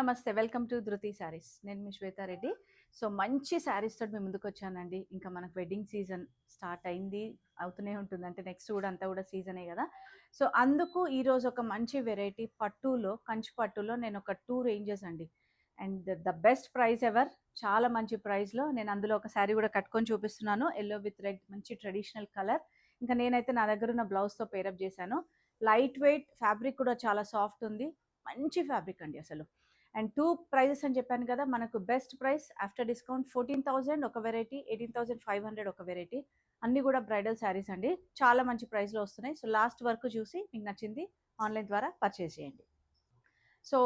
నమస్తే. Welcome to ధృతి శారీస్. నేను మీ శ్వేతా రెడ్డి. సో, మంచి శారీస్ తోటి మీ ముందుకొచ్చానండి. ఇంకా మనకు వెడ్డింగ్ సీజన్ స్టార్ట్ అయింది. అవుతూనే ఉంటుంది. అంటే నెక్స్ట్ కూడా అంతా కూడా సీజనే గదా! సో, అందుకు ఈరోజు ఒక మంచి వెరైటీ పట్టులో, కంచి పట్టులో నేను ఒక 2 రేంజెస్ అండి. And the best price ever. చాలా మంచి ప్రైస్‌లో నేను అందులో ఒక శారీ కూడా కట్టుకొని చూపిస్తున్నాను. యెల్లో విత్ రెడ్ మంచి ట్రెడిషనల్ కలర్. ఇంకా నేనైతే నా దగ్గర ఉన్న బ్లౌజ్‌తో పేరప్ చేశాను. లైట్ వెయిట్ ఫ్యాబ్రిక్ కూడా చాలా సాఫ్ట్ ఉంది. మంచి ఫ్యాబ్రిక్ అండి అసలు. అండ్ 2 ప్రైజెస్ అని చెప్పాను కదా! మనకు బెస్ట్ ప్రైస్ ఆఫ్టర్ డిస్కౌంట్ 14,000 ఒక వెరైటీ, 18,500 ఒక వెరైటీ. అన్నీ కూడా బ్రైడల్ శారీస్ అండి. చాలా మంచి ప్రైస్‌లో వస్తున్నాయి. సో, లాస్ట్ వరకు చూసి మీకు నచ్చింది ఆన్‌లైన్ ద్వారా పర్చేస్ చేయండి. సో,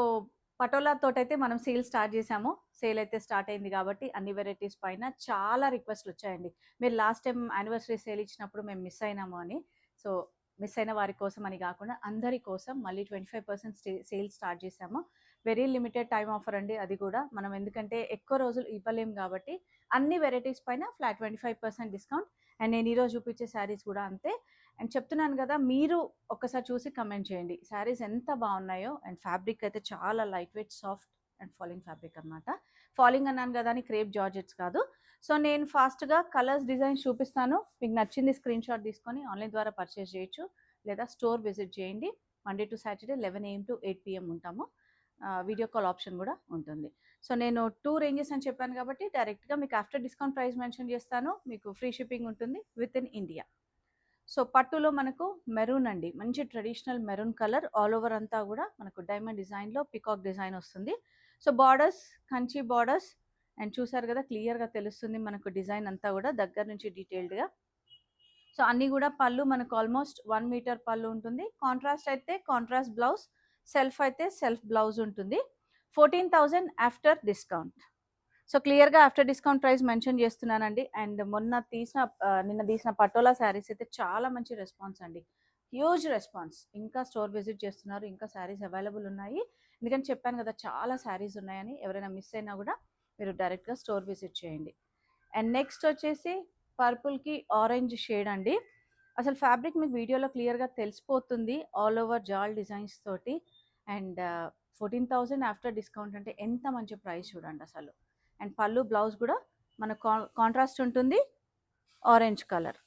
పటోలా తోటైతే మనం సేల్ స్టార్ట్ చేశాము. సేల్ అయితే స్టార్ట్ అయింది కాబట్టి అన్ని వెరైటీస్ పైన చాలా రిక్వెస్ట్‌లు వచ్చాయండి. మీరు లాస్ట్ టైమ్ యానివర్సరీ సేల్ ఇచ్చినప్పుడు మేము మిస్ అయినాము అని. సో, మిస్ అయిన వారి కోసం అని కాకుండా అందరి కోసం మళ్ళీ 25% సేల్ స్టార్ట్ చేశాము. వెరీ లిమిటెడ్ టైమ్ ఆఫర్ అండి అది కూడా. మనం ఎందుకంటే ఎక్కువ రోజులు ఇవ్వలేం కాబట్టి అన్ని వెరైటీస్ పైన ఫ్లాట్ 25% డిస్కౌంట్. అండ్ నేను ఈరోజు చూపించే శారీస్ కూడా అంతే. అండ్ చెప్తున్నాను కదా, మీరు ఒక్కసారి చూసి కమెంట్ చేయండి శారీస్ ఎంత బాగున్నాయో. అండ్ ఫ్యాబ్రిక్ అయితే చాలా light weight soft and falling fabric అనమాట. ఫాలింగ్ అన్నాను కదా అని క్రేప్ జార్జెట్స్ కాదు. సో, నేను ఫాస్ట్గా కలర్స్ డిజైన్స్ చూపిస్తాను. మీకు నచ్చింది స్క్రీన్ షాట్ తీసుకొని ఆన్లైన్ ద్వారా పర్చేస్ చేయొచ్చు, లేదా స్టోర్ విజిట్ చేయండి. Monday to Saturday 11 AM to 8 PM ఉంటాము. వీడియో కాల్ ఆప్షన్ కూడా ఉంటుంది. సో, నేను 2 రేంజెస్ అని చెప్పాను కాబట్టి డైరెక్ట్గా మీకు ఆఫ్టర్ డిస్కౌంట్ ప్రైస్ మెన్షన్ చేస్తాను. మీకు ఫ్రీ షిప్పింగ్ ఉంటుంది విత్ ఇన్ ఇండియా. సో, పట్టులో మనకు మెరూన్ అండి. మంచి traditional maroon colour all over అంతా కూడా మనకు డైమండ్ డిజైన్‌లో పికాక్ డిజైన్ వస్తుంది. So, borders Kanchi borders. And చూసారు కదా, క్లియర్‌గా తెలుస్తుంది మనకు డిజైన్ అంతా కూడా దగ్గర నుంచి డీటెయిల్డ్‌గా. సో, అన్నీ కూడా పళ్ళు మనకు ఆల్మోస్ట్ 1 మీటర్ పళ్ళు ఉంటుంది. కాంట్రాస్ట్ అయితే కాంట్రాస్ట్ బ్లౌజ్, సెల్ఫ్ అయితే సెల్ఫ్ బ్లౌజ్ ఉంటుంది. 14,000 ఆఫ్టర్ డిస్కౌంట్. సో, క్లియర్‌గా ఆఫ్టర్ డిస్కౌంట్ ప్రైస్ మెన్షన్ చేస్తున్నానండి. అండ్ నిన్న తీసిన పటోలా శారీస్ అయితే చాలా మంచి రెస్పాన్స్ అండి. Huge response. ఇంకా స్టోర్ విజిట్ చేస్తున్నారు. ఇంకా శారీస్ అవైలబుల్ ఉన్నాయి. ఎందుకంటే చెప్పాను కదా, చాలా శారీస్ ఉన్నాయని. ఎవరైనా మిస్ అయినా కూడా మీరు డైరెక్ట్‌గా స్టోర్ విజిట్ చేయండి. అండ్ నెక్స్ట్ వచ్చేసి పర్పుల్‌కి ఆరెంజ్ షేడ్ అండి. అసలు ఫ్యాబ్రిక్ మీకు వీడియోలో క్లియర్‌గా తెలిసిపోతుంది. ఆల్ ఓవర్ జాల్ డిజైన్స్ తోటి. అండ్ 14,000 ఆఫ్టర్ డిస్కౌంట్ అంటే ఎంత మంచి ప్రైస్ చూడండి అసలు. అండ్ పళ్ళు బ్లౌజ్ కూడా మన కాంట్రాస్ట్ ఉంటుంది, ఆరెంజ్ కలర్.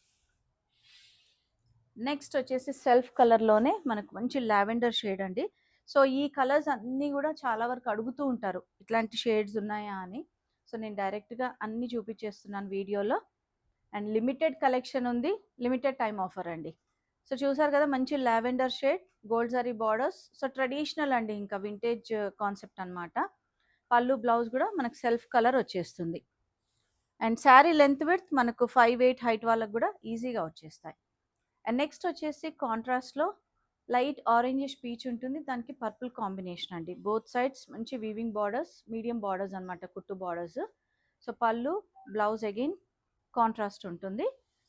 నెక్స్ట్ వచ్చేసి సెల్ఫ్ కలర్లోనే మనకు మంచి లావెండర్ షేడ్ అండి. సో, ఈ కలర్స్ అన్నీ కూడా చాలా వరకు అడుగుతూ ఉంటారు, ఇట్లాంటి షేడ్స్ ఉన్నాయా అని. సో, నేను డైరెక్ట్గా అన్నీ చూపించేస్తున్నాను వీడియోలో. అండ్ లిమిటెడ్ కలెక్షన్ ఉంది, లిమిటెడ్ టైం ఆఫర్ అండి. సో, చూసారు కదా, మంచి lavender shade, gold zari borders. So, traditional అండి, ఇంకా వింటేజ్ కాన్సెప్ట్ అనమాట. పళ్ళు బ్లౌజ్ కూడా మనకు సెల్ఫ్ కలర్ వచ్చేస్తుంది. అండ్ శారీ లెంత్ విడ్త్ మనకు 5'8" హైట్ వాళ్ళకు కూడా ఈజీగా వచ్చేస్తాయి. అండ్ నెక్స్ట్ వచ్చేసి కాంట్రాస్ట్లో లైట్ ఆరెంజిష్ పీచ్ ఉంటుంది, దానికి పర్పుల్ కాంబినేషన్ అండి. బోత్ సైడ్స్ మంచి వీవింగ్ బార్డర్స్, మీడియం బార్డర్స్ అనమాట, కుట్టు బార్డర్స్. సో, పళ్ళు బ్లౌజ్ అగైన్ కాంట్రాస్ట్ ఉంటుంది.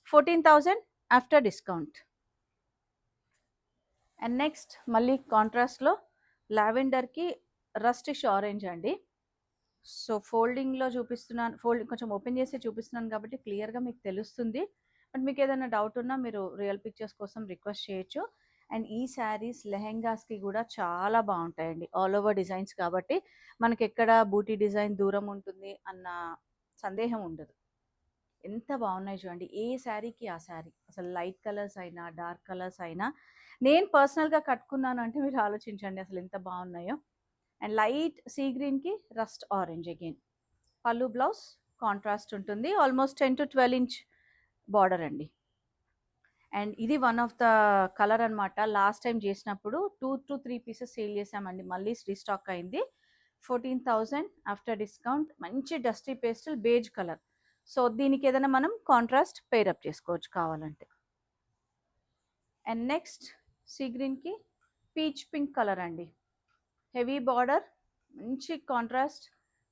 14,000 ఆఫ్టర్ డిస్కౌంట్. అండ్ నెక్స్ట్ మళ్ళీ కాంట్రాస్ట్లో లావెండర్కి రస్టిష్ ఆరెంజ్ అండి. సో, ఫోల్డింగ్‌లో చూపిస్తున్నాను, ఫోల్డింగ్ కొంచెం ఓపెన్ చేసి చూపిస్తున్నాను కాబట్టి క్లియర్‌గా మీకు తెలుస్తుంది. బట్ మీకు ఏదైనా డౌట్ ఉన్నా మీరు రియల్ పిక్చర్స్ కోసం రిక్వెస్ట్ చేయొచ్చు. అండ్ ఈ శారీస్ లెహెంగాస్‌కి కూడా చాలా బాగుంటాయండి. ఆల్ ఓవర్ డిజైన్స్ కాబట్టి మనకి ఎక్కడ బూటీ డిజైన్ దూరం ఉంటుంది అన్న సందేహం ఉండదు. ఎంత బాగున్నాయి చూడండి. ఏ శారీకి ఆ శారీ. అసలు లైట్ కలర్స్ అయినా, డార్క్ కలర్స్ అయినా. నేను పర్సనల్‌గా కట్టుకున్నాను అంటే మీరు ఆలోచించండి అసలు ఎంత బాగున్నాయో. అండ్ లైట్ సీ గ్రీన్‌కి రస్ట్ ఆరెంజ్ అగైన్. పళ్ళు బ్లౌజ్ కాంట్రాస్ట్ ఉంటుంది. ఆల్మోస్ట్ 10 to 12 ఇంచ్ బార్డర్ అండి. అండ్ ఇది వన్ ఆఫ్ ద కలర్ అనమాట. లాస్ట్ టైం చేసినప్పుడు 2 to 3 పీసెస్ సేల్ చేసామండి. మళ్ళీ రీస్టాక్ అయింది. 14,000 ఆఫ్టర్ డిస్కౌంట్. మంచి dusty pastel beige colour. So, దీనికి ఏదైనా మనం కాంట్రాస్ట్ పేరప్ చేసుకోవచ్చు కావాలంటే. అండ్ నెక్స్ట్ సీ గ్రీన్‌కి పీచ్ పింక్ కలర్ అండి. హెవీ బార్డర్, మంచి కాంట్రాస్ట్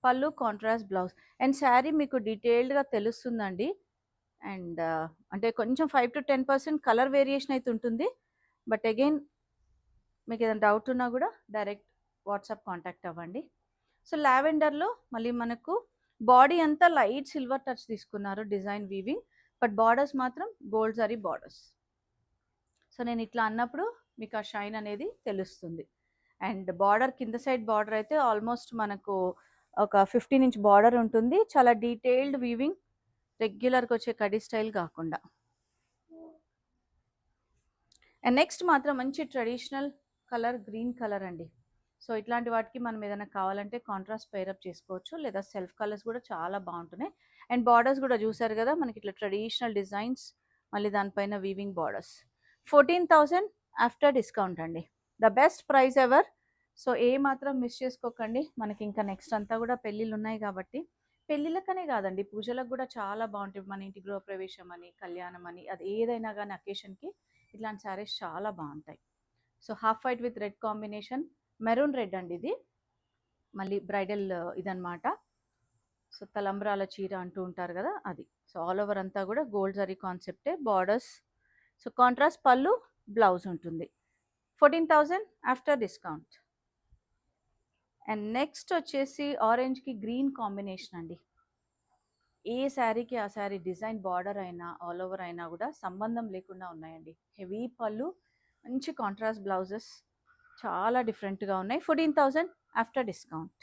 పళ్ళు, కాంట్రాస్ట్ బ్లౌజ్. అండ్ శారీ మీకు డీటెయిల్డ్‌గా తెలుస్తుందండి. అండ్ అంటే కొంచెం 5 to 10% కలర్ వేరియేషన్ అయితే ఉంటుంది. బట్ అగైన్ మీకు ఏదైనా డౌట్ ఉన్నా కూడా డైరెక్ట్ వాట్సాప్ కాంటాక్ట్ అవ్వండి. సో, లావెండర్లో మళ్ళీ మనకు బాడీ అంతా లైట్ సిల్వర్ టచ్ తీసుకున్నారు డిజైన్ వీవింగ్. బట్ బార్డర్స్ మాత్రం గోల్డ్ జరీ బార్డర్స్. సో, నేను ఇట్లా అన్నప్పుడు మీకు ఆ షైన్ అనేది తెలుస్తుంది. అండ్ బార్డర్ కింద సైడ్ బార్డర్ అయితే ఆల్మోస్ట్ మనకు ఒక 15 ఇంచ్ బార్డర్ ఉంటుంది. చాలా డీటెయిల్డ్ వీవింగ్, రెగ్యులర్గా వచ్చే కడి స్టైల్ కాకుండా. అండ్ నెక్స్ట్ మాత్రం మంచి ట్రెడిషనల్ కలర్, గ్రీన్ కలర్ అండి. సో ఇట్లాంటి వాటికి మనం ఏదైనా కావాలంటే కాంట్రాస్ట్ పేరప్ చేసుకోవచ్చు, లేదా సెల్ఫ్ కలర్స్ కూడా చాలా బాగుంటున్నాయి. అండ్ బార్డర్స్ కూడా చూసారు కదా మనకి ఇట్లా ట్రెడిషనల్ డిజైన్స్, మళ్ళీ దానిపైన వీవింగ్ బార్డర్స్. 14,000 ఆఫ్టర్ డిస్కౌంట్ అండి. The best price ever. So ఏ మాత్రం మిస్ చేసుకోకండి. మనకి ఇంకా నెక్స్ట్ అంతా కూడా పెళ్ళిళ్ళు ఉన్నాయి కాబట్టి, పెళ్ళిళ్ళకనే కాదండి పూజలకు కూడా చాలా బాగుంటాయి. మన ఇంటి గృహప్రవేశం అని, కళ్యాణం అని, అది ఏదైనా కానీ అకేషన్కి ఇట్లాంటి శారీస్ చాలా బాగుంటాయి. So half white with red combination, maroon red అండి ఇది. మళ్ళీ బ్రైడల్ ఇదనమాట. సో తలంబ్రాల చీర అంటూ ఉంటారు కదా అది. సో ఆల్ ఓవర్ అంతా కూడా గోల్డ్ జరీ కాన్సెప్టే, borders. So contrast pallu, blouse ఉంటుంది. 14,000 ఆఫ్టర్ డిస్కౌంట్. అండ్ నెక్స్ట్ వచ్చేసి ఆరెంజ్కి గ్రీన్ కాంబినేషన్ అండి. ఏ శారీకి ఆ శారీ డిజైన్, బార్డర్ అయినా ఆల్ ఓవర్ అయినా కూడా సంబంధం లేకుండా ఉన్నాయండి. హెవీ పళ్ళు, మంచి కాంట్రాస్ట్ బ్లౌజెస్, చాలా డిఫరెంట్గా ఉన్నాయి. 14,000 ఆఫ్టర్ డిస్కౌంట్.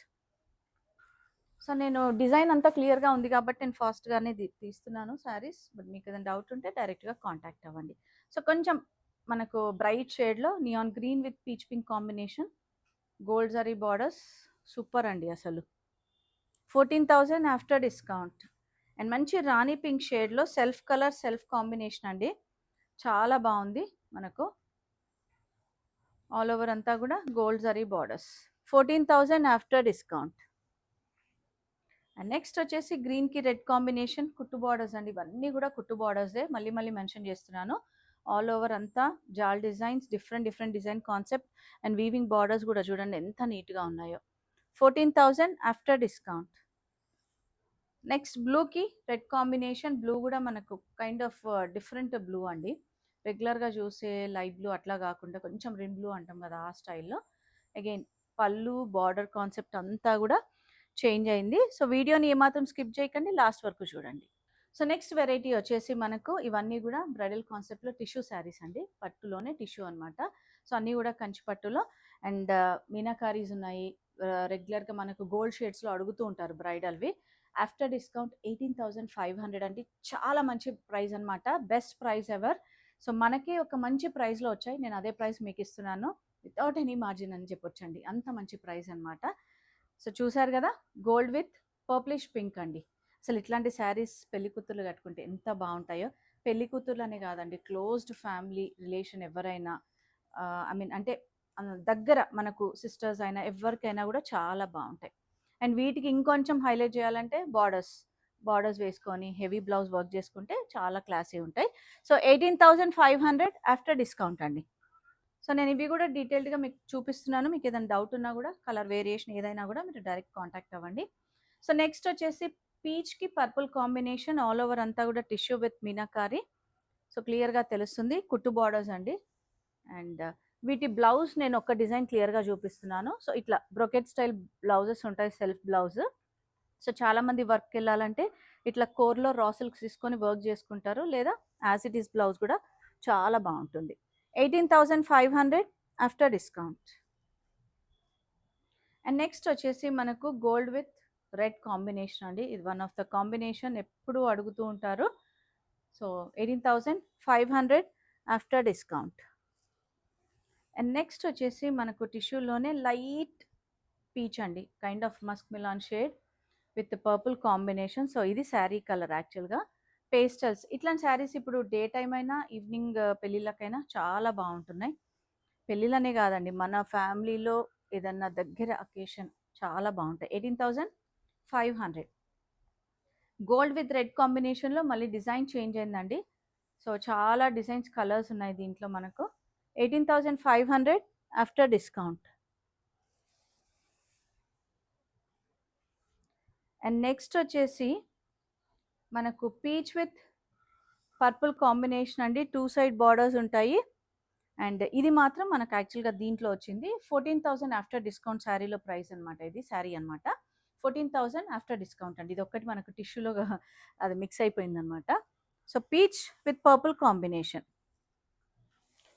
సో నేను డిజైన్ అంతా క్లియర్గా ఉంది కాబట్టి నేను ఫాస్ట్గానే తీస్తున్నాను శారీస్. బట్ మీకు ఏదైనా డౌట్ ఉంటే డైరెక్ట్గా కాంటాక్ట్ అవ్వండి. సో కొంచెం మనకు బ్రైట్ షేడ్లో neon green with peach pink combination, gold zari borders, super అండి అసలు. 14,000 ఆఫ్టర్ డిస్కౌంట్. అండ్ మంచి రాణి పింక్ షేడ్లో సెల్ఫ్ కలర్, సెల్ఫ్ కాంబినేషన్ అండి. చాలా బాగుంది. మనకు ఆల్ ఓవర్ అంతా కూడా gold zari borders. 14,000 after discount. And next వచ్చేసి గ్రీన్కి రెడ్ కాంబినేషన్, కుట్టు బార్డర్స్ అండి. ఇవన్నీ కూడా కుట్టు బార్డర్సే, మళ్ళీ మళ్ళీ మెన్షన్ చేస్తున్నాను. ఆల్ ఓవర్ అంతా జాల్ designs, different different design concept. And weaving borders కూడా చూడండి ఎంత నీట్గా ఉన్నాయో. 14,000 ఆఫ్టర్ డిస్కౌంట్. నెక్స్ట్ బ్లూకి రెడ్ కాంబినేషన్. బ్లూ కూడా మనకు కైండ్ ఆఫ్ డిఫరెంట్ బ్లూ అండి. రెగ్యులర్గా చూసే లైట్ బ్లూ అట్లా కాకుండా కొంచెం రిన్ బ్లూ అంటాం కదా ఆ స్టైల్లో. అగైన్ పళ్ళు, బార్డర్ కాన్సెప్ట్ అంతా కూడా చేంజ్ అయింది. సో వీడియోని ఏమాత్రం స్కిప్ చేయకండి, లాస్ట్ వరకు చూడండి. సో నెక్స్ట్ వెరైటీ వచ్చేసి మనకు ఇవన్నీ కూడా బ్రైడల్ కాన్సెప్ట్లో టిష్యూ శారీస్ అండి. పట్టులోనే టిష్యూ అనమాట. సో అన్నీ కూడా కంచి పట్టులో. అండ్ మీనాకారీస్ ఉన్నాయి. రెగ్యులర్గా మనకు గోల్డ్ షేడ్స్లో అడుగుతూ ఉంటారు బ్రైడల్వి. ఆఫ్టర్ డిస్కౌంట్ 18,500 అండి. చాలా మంచి ప్రైస్ అనమాట, బెస్ట్ ప్రైస్ ఎవర్. సో మనకి ఒక మంచి ప్రైస్లో వచ్చాయి. నేను అదే ప్రైస్ మీకు ఇస్తున్నాను, వితౌట్ ఎనీ మార్జిన్ అని చెప్పొచ్చండి. అంత మంచి ప్రైస్ అనమాట. సో చూసారు కదా, గోల్డ్ విత్ పర్ప్లిష్ పింక్ అండి. అసలు ఇట్లాంటి శారీస్ పెళ్లి కూతుర్లు కట్టుకుంటే ఎంత బాగుంటాయో. పెళ్లి కూతుర్లు అనే కాదండి, క్లోజ్డ్ ఫ్యామిలీ రిలేషన్ ఎవరైనా, ఐ మీన్ అంటే దగ్గర మనకు సిస్టర్స్ అయినా ఎవరికైనా కూడా చాలా బాగుంటాయి. అండ్ వీటికి ఇంకొంచెం హైలైట్ చేయాలంటే బార్డర్స్ వేసుకొని హెవీ బ్లౌజ్ వర్క్ చేసుకుంటే చాలా క్లాసీ ఉంటాయి. సో 18,500 ఆఫ్టర్ డిస్కౌంట్ అండి. సో నేను ఇవి కూడా డీటెయిల్డ్గా మీకు చూపిస్తున్నాను. మీకు ఏదైనా డౌట్ ఉన్నా కూడా, కలర్ వేరియేషన్ ఏదైనా కూడా మీరు డైరెక్ట్ కాంటాక్ట్ అవ్వండి. సో నెక్స్ట్ వచ్చేసి పీచ్కి పర్పుల్ కాంబినేషన్, ఆల్ ఓవర్ అంతా కూడా టిష్యూ విత్ మీనాకారి. సో క్లియర్గా తెలుస్తుంది, కుట్టు బార్డర్స్ అండి. అండ్ వీటి బ్లౌజ్ నేను ఒక డిజైన్ క్లియర్గా చూపిస్తున్నాను. సో ఇట్లా బ్రొకెట్ స్టైల్ బ్లౌజెస్ ఉంటాయి, సెల్ఫ్ బ్లౌజ్. సో చాలామంది వర్క్కి వెళ్ళాలంటే ఇట్లా కోర్లో రా సిల్క్స్ తీసుకొని వర్క్ చేసుకుంటారు, లేదా యాజ్ ఇట్ ఈస్ బ్లౌజ్ కూడా చాలా బాగుంటుంది. 18,500 ఆఫ్టర్ డిస్కౌంట్. అండ్ నెక్స్ట్ వచ్చేసి మనకు గోల్డ్ విత్ రెడ్ కాంబినేషన్ అండి. ఇది వన్ ఆఫ్ ద కాంబినేషన్, ఎప్పుడు అడుగుతూ ఉంటారు. So 18,500 after discount. And next వచ్చేసి మనకు టిష్యూలోనే లైట్ పీచ్ అండి, kind of musk melon shade with purple combination. So ఇది శారీ కలర్ యాక్చువల్గా. పేస్టల్స్, ఇట్లాంటి శారీస్ ఇప్పుడు డే టైం అయినా ఈవినింగ్ పెళ్ళిళ్ళకైనా చాలా బాగుంటున్నాయి. పెళ్ళిళ్ళనే కాదండి, మన ఫ్యామిలీలో ఏదన్నా దగ్గర అకేషన్ చాలా బాగుంటాయి. 18,500. గోల్డ్ విత్ రెడ్ కాంబినేషన్లో మళ్ళీ డిజైన్ చేంజ్ అయిందండి. సో చాలా డిజైన్స్, కలర్స్ ఉన్నాయి దీంట్లో మనకు. 18,500 ఆఫ్టర్ డిస్కౌంట్. అండ్ నెక్స్ట్ వచ్చేసి మనకు పీచ్ విత్ పర్పుల్ కాంబినేషన్ అండి. 2 సైడ్ బార్డర్స్ ఉంటాయి. అండ్ ఇది మాత్రం మనకు యాక్చువల్గా దీంట్లో వచ్చింది 14,000 ఆఫ్టర్ డిస్కౌంట్. శారీలో ప్రైస్ అనమాట, ఇది శారీ అనమాట. 14,000 ఆఫ్టర్ డిస్కౌంట్ అండి. ఇది ఒక్కటి మనకు టిష్యూలో అది మిక్స్ అయిపోయింది అనమాట. So peach with purple combination.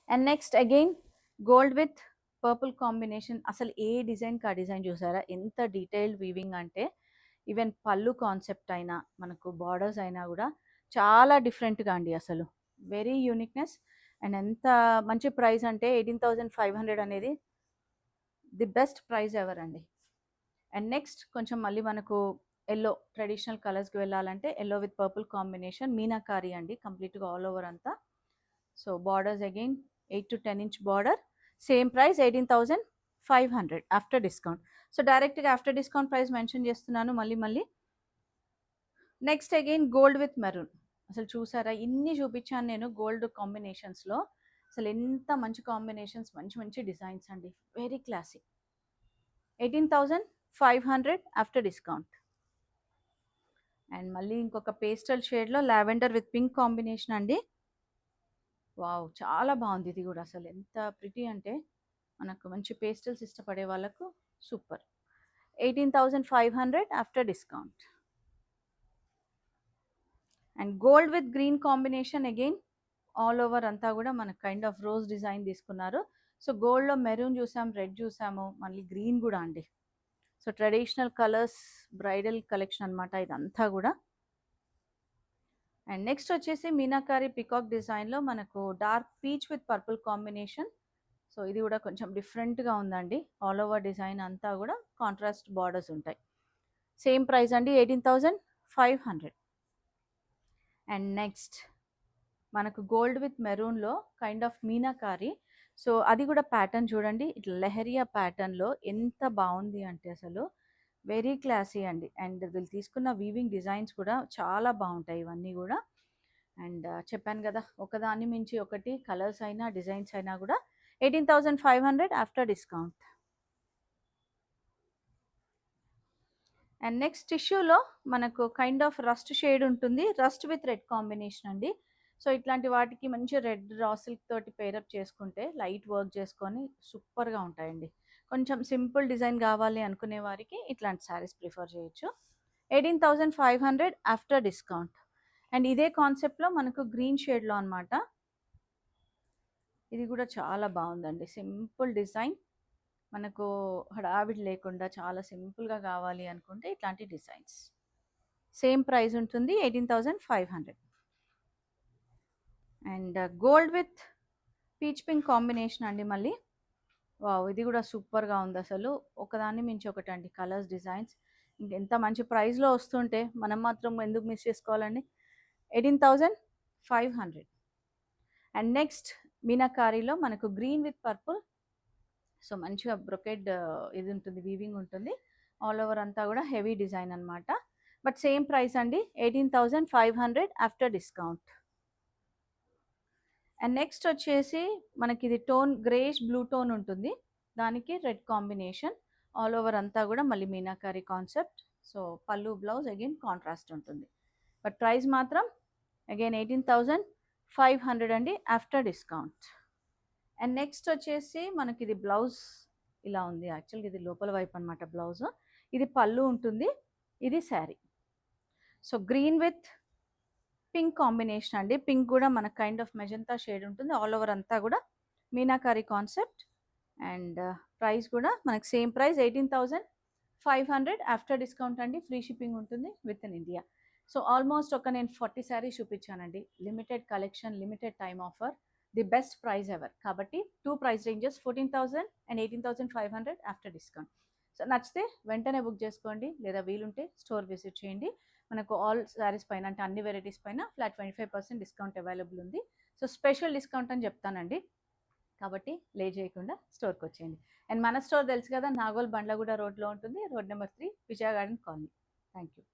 And next again gold with purple combination, అసలు ఏ డిజైన్కి ఆ డిజైన్ చూసారా ఎంత డీటెయిల్డ్ వీవింగ్ అంటే, ఈవెన్ పళ్ళు కాన్సెప్ట్ అయినా మనకు బార్డర్స్ అయినా కూడా చాలా డిఫరెంట్గా అండి అసలు. Very uniqueness. అండ్ ఎంత మంచి ప్రైస్ అంటే 18,500 అనేది ది బెస్ట్ ప్రైస్ ఎవర్ అండి. అండ్ నెక్స్ట్ కొంచెం మళ్ళీ మనకు ఎల్లో ట్రెడిషనల్ కలర్స్కి వెళ్ళాలంటే yellow with purple combination meenakari అండి, కంప్లీట్గా ఆల్ ఓవర్ అంతా. So borders again 8 to 10 inch border, same price 18,500 after discount. So డైరెక్ట్గా ఆఫ్టర్ డిస్కౌంట్ ప్రైస్ మెన్షన్ చేస్తున్నాను మళ్ళీ. Next again gold with maroon. అసలు చూసారా ఇన్ని చూపించాను నేను గోల్డ్ కాంబినేషన్స్లో. అసలు ఎంత మంచి కాంబినేషన్స్, మంచి మంచి డిజైన్స్ అండి, very classy. 18,500 after discount. And మళ్ళీ ఇంకొక పేస్టల్ షేడ్లో లావెండర్ విత్ పింక్ కాంబినేషన్ అండి. వావ్, చాలా బాగుంది ఇది కూడా. అసలు ఎంత ప్రిటీ అంటే మనకు మంచి పేస్టల్స్ ఇష్టపడే వాళ్ళకు super. 18,500 after discount. And gold with green combination again all over అంతా కూడా మనకు కైండ్ ఆఫ్ రోజ్ డిజైన్ తీసుకున్నారు. సో గోల్డ్లో మెరూన్ చూసాం, రెడ్ చూసాము, మళ్ళీ గ్రీన్ కూడా అండి. So traditional colours, bridal collection అనమాట ఇదంతా కూడా. అండ్ నెక్స్ట్ వచ్చేసి మీనాకారి పికాక్ డిజైన్లో మనకు dark peach with purple combination. So ఇది కూడా కొంచెం డిఫరెంట్గా ఉందండి. ఆల్ ఓవర్ డిజైన్ అంతా కూడా కాంట్రాస్ట్ బార్డర్స్ ఉంటాయి. సేమ్ ప్రైస్ అండి 18,500. అండ్ నెక్స్ట్ మనకు గోల్డ్ విత్ మెరూన్లో కైండ్ ఆఫ్ మీనాకారి. సో అది కూడా ప్యాటర్న్ చూడండి, ఇట్లా లెహరియా ప్యాటర్న్లో ఎంత బాగుంది అంటే అసలు వెరీ క్లాసీ అండి. అండ్ వీళ్ళు తీసుకున్న వీవింగ్ డిజైన్స్ కూడా చాలా బాగుంటాయి ఇవన్నీ కూడా. అండ్ చెప్పాను కదా ఒకదాన్ని మించి ఒకటి కలర్స్ అయినా డిజైన్స్ అయినా కూడా 18,500 ఆఫ్టర్ డిస్కౌంట్. అండ్ నెక్స్ట్ టిష్యూలో మనకు కైండ్ ఆఫ్ రస్ట్ షేడ్ ఉంటుంది, రస్ట్ విత్ రెడ్ కాంబినేషన్ అండి. సో ఇట్లాంటి వాటికి మంచి రెడ్ రా సిల్క్ తోటి పేరప్ చేసుకుంటే లైట్ వర్క్ చేసుకొని సూపర్గా ఉంటాయండి. కొంచెం సింపుల్ డిజైన్ కావాలి అనుకునే వారికి ఇట్లాంటి శారీస్ ప్రిఫర్ చేయొచ్చు. 18,500 ఆఫ్టర్ డిస్కౌంట్. అండ్ ఇదే కాన్సెప్ట్లో మనకు గ్రీన్ షేడ్లో అనమాట. ఇది కూడా చాలా బాగుందండి, సింపుల్ డిజైన్. మనకు హడావిడి లేకుండా చాలా సింపుల్గా కావాలి అనుకుంటే ఇట్లాంటి డిజైన్స్. సేమ్ ప్రైస్ ఉంటుంది 18,500. And gold with peach pink combination అండి మళ్ళీ. వావ్, ఇది కూడా సూపర్గా ఉంది అసలు, ఒకదాన్ని మించి ఒకటి అండి కలర్స్, డిజైన్స్. ఇంకెంత మంచి ప్రైస్లో వస్తుంటే మనం మాత్రం ఎందుకు మిస్ చేసుకోవాలండి. 18,500. అండ్ నెక్స్ట్ మీనాకారీలో మనకు గ్రీన్ విత్ పర్పుల్. సో మంచిగా బ్రొకెడ్ ఇది ఉంటుంది, వీవింగ్ ఉంటుంది ఆల్ ఓవర్ అంతా కూడా, హెవీ డిజైన్ అనమాట. బట్ సేమ్ ప్రైస్ అండి 18,500 ఆఫ్టర్ డిస్కౌంట్. అండ్ నెక్స్ట్ వచ్చేసి మనకి ఇది టోన్ గ్రేష్ బ్లూ టోన్ ఉంటుంది, దానికి రెడ్ కాంబినేషన్ ఆల్ ఓవర్ అంతా కూడా మళ్ళీ మీనాకారి కాన్సెప్ట్. సో పళ్ళు బ్లౌజ్ అగైన్ కాంట్రాస్ట్ ఉంటుంది. బట్ ప్రైస్ మాత్రం అగైన్ 18,500 అండి ఆఫ్టర్ డిస్కౌంట్. అండ్ నెక్స్ట్ వచ్చేసి మనకి ఇది బ్లౌజ్ ఇలా ఉంది, యాక్చువల్గా ఇది లోపల వైపు అనమాట బ్లౌజ్. ఇది పళ్ళు ఉంటుంది, ఇది sari. So green with pink combination అండి. పింక్ కూడా మనకు కైండ్ ఆఫ్ మెజంతా షేడ్ ఉంటుంది, ఆల్ ఓవర్ అంతా కూడా మీనాకారి కాన్సెప్ట్. అండ్ ప్రైస్ కూడా మనకి సేమ్ ప్రైస్ 18,500 ఆఫ్టర్ డిస్కౌంట్ అండి. ఫ్రీ షిప్పింగ్ ఉంటుంది within India. So almost ఒక నేను 40 శారీస్ చూపించానండి. Limited collection, limited time offer, the best price ever. కాబట్టి 2 price ranges 14,000 and 18,500 after discount. So నచ్చితే వెంటనే బుక్ చేసుకోండి, లేదా వీలుంటే స్టోర్ విజిట్ చేయండి. మనకు ఆల్ శారీస్ పైన అంటే అన్ని వెరైటీస్ పైన ఫ్లాట్ 25% డిస్కౌంట్ అవైలబుల్ ఉంది. సో స్పెషల్ డిస్కౌంట్ అని చెప్తానండి, కాబట్టి లేట్ చేయకుండా స్టోర్కి వచ్చేయండి. అండ్ మన స్టోర్ తెలుసు కదా, నాగోల్ బండ్లగూడ రోడ్లో ఉంటుంది, road number 3, Vijaya garden colony. Thank you.